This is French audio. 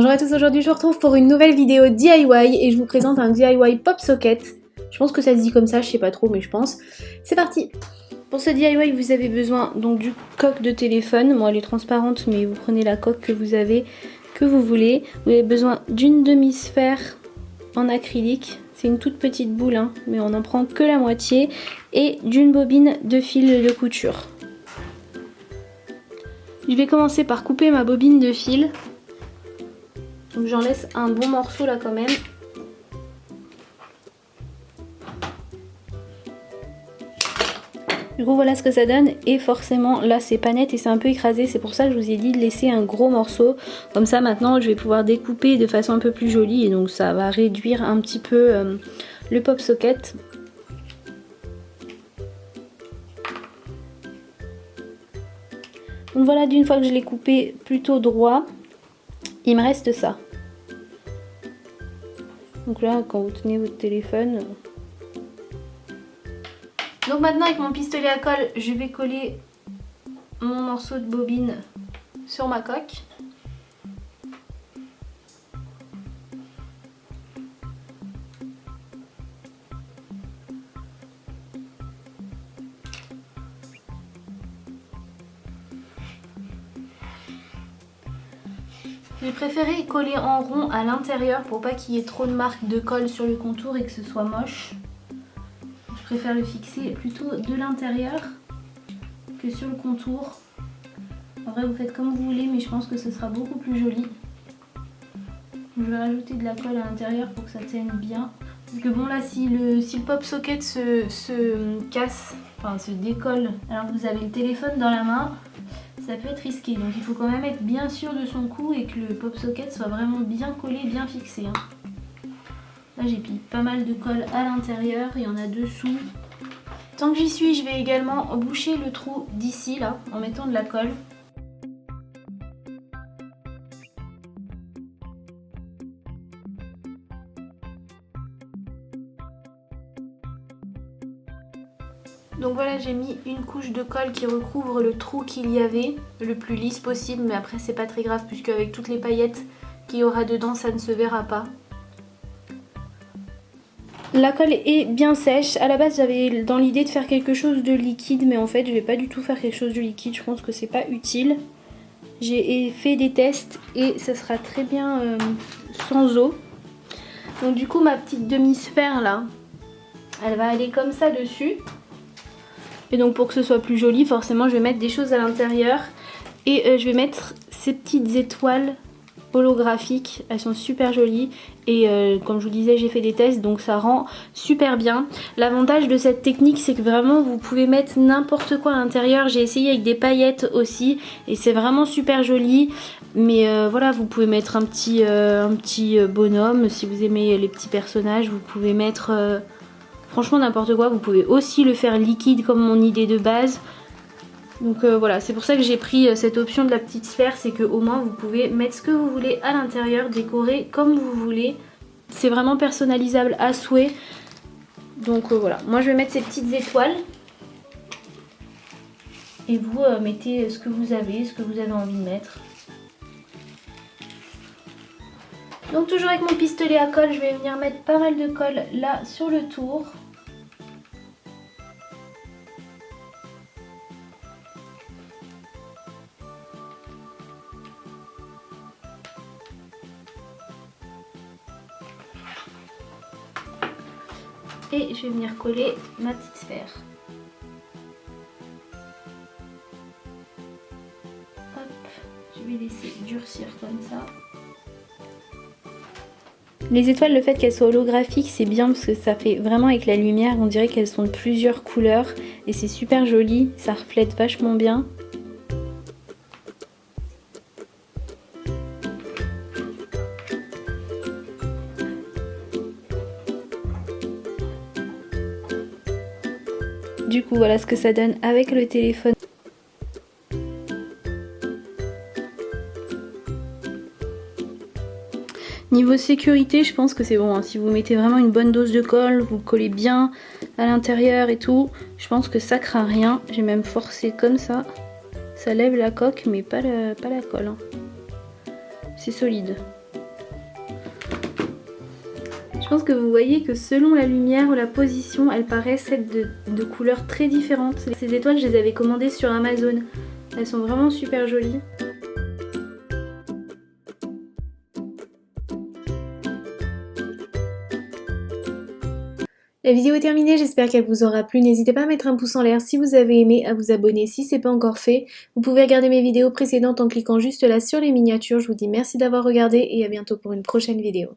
Bonjour à tous, aujourd'hui je vous retrouve pour une nouvelle vidéo DIY et je vous présente un DIY pop socket. Je pense que ça se dit comme ça, je sais pas trop mais je pense. C'est parti! Pour ce DIY vous avez besoin donc du coque de téléphone. Bon elle est transparente mais vous prenez la coque que vous avez, que vous voulez. Vous avez besoin d'une demi-sphère en acrylique. C'est une toute petite boule hein, mais on n'en prend que la moitié. Et d'une bobine de fil de couture. Je vais commencer par couper ma bobine de fil. Donc j'en laisse un bon morceau là quand même. Du coup voilà ce que ça donne et forcément là c'est pas net et c'est un peu écrasé, c'est pour ça que je vous ai dit de laisser un gros morceau. Comme ça maintenant je vais pouvoir découper de façon un peu plus jolie et donc ça va réduire un petit peu le pop socket. Donc voilà, d'une fois que je l'ai coupé plutôt droit, il me reste ça. Donc là, quand vous tenez votre téléphone... Donc maintenant, avec mon pistolet à colle, je vais coller mon morceau de bobine sur ma coque. J'ai préféré coller en rond à l'intérieur pour pas qu'il y ait trop de marques de colle sur le contour et que ce soit moche. Je préfère le fixer plutôt de l'intérieur que sur le contour. En vrai vous faites comme vous voulez mais je pense que ce sera beaucoup plus joli. Je vais rajouter de la colle à l'intérieur pour que ça tienne bien. Parce que bon là si le pop socket se casse, enfin se décolle alors que vous avez le téléphone dans la main, ça peut être risqué, donc il faut quand même être bien sûr de son coup et que le pop socket soit vraiment bien collé, bien fixé. Hein. Là j'ai mis pas mal de colle à l'intérieur, il y en a dessous. Tant que j'y suis, je vais également boucher le trou d'ici là en mettant de la colle. Donc voilà, j'ai mis une couche de colle qui recouvre le trou qu'il y avait, le plus lisse possible, mais après c'est pas très grave puisque avec toutes les paillettes qu'il y aura dedans, ça ne se verra pas. La colle est bien sèche. À la base, j'avais dans l'idée de faire quelque chose de liquide, mais en fait, je vais pas du tout faire quelque chose de liquide. Je pense que c'est pas utile. J'ai fait des tests et ça sera très bien sans eau. Donc du coup, ma petite demi-sphère là, elle va aller comme ça dessus. Et donc pour que ce soit plus joli, forcément je vais mettre des choses à l'intérieur. Et je vais mettre ces petites étoiles holographiques. Elles sont super jolies. Et comme je vous disais, j'ai fait des tests, donc ça rend super bien. L'avantage de cette technique, c'est que vraiment vous pouvez mettre n'importe quoi à l'intérieur. J'ai essayé avec des paillettes aussi. Et c'est vraiment super joli. Mais voilà, vous pouvez mettre un petit bonhomme. Si vous aimez les petits personnages, vous pouvez mettre... franchement n'importe quoi, vous pouvez aussi le faire liquide comme mon idée de base. Donc voilà, c'est pour ça que j'ai pris cette option de la petite sphère, c'est que au moins vous pouvez mettre ce que vous voulez à l'intérieur, décorer comme vous voulez. C'est vraiment personnalisable à souhait. Donc voilà, moi je vais mettre ces petites étoiles. Et vous mettez ce que vous avez envie de mettre. Donc toujours avec mon pistolet à colle, je vais venir mettre pas mal de colle là sur le tour. Et je vais venir coller ma petite sphère. Hop, je vais laisser durcir comme ça. Les étoiles, le fait qu'elles soient holographiques, c'est bien parce que ça fait vraiment avec la lumière, on dirait qu'elles sont de plusieurs couleurs et c'est super joli, ça reflète vachement bien. Du coup, voilà ce que ça donne avec le téléphone. Niveau sécurité, je pense que c'est bon. Hein. Si vous mettez vraiment une bonne dose de colle, vous collez bien à l'intérieur et tout, je pense que ça craint rien. J'ai même forcé comme ça. Ça lève la coque, mais pas la colle. Hein. C'est solide. pense que vous voyez que selon la lumière ou la position, elles paraissent être de couleurs très différentes. Ces étoiles, je les avais commandées sur Amazon. Elles sont vraiment super jolies. La vidéo est terminée, j'espère qu'elle vous aura plu. N'hésitez pas à mettre un pouce en l'air si vous avez aimé, à vous abonner si ce n'est pas encore fait. Vous pouvez regarder mes vidéos précédentes en cliquant juste là sur les miniatures. Je vous dis merci d'avoir regardé et à bientôt pour une prochaine vidéo.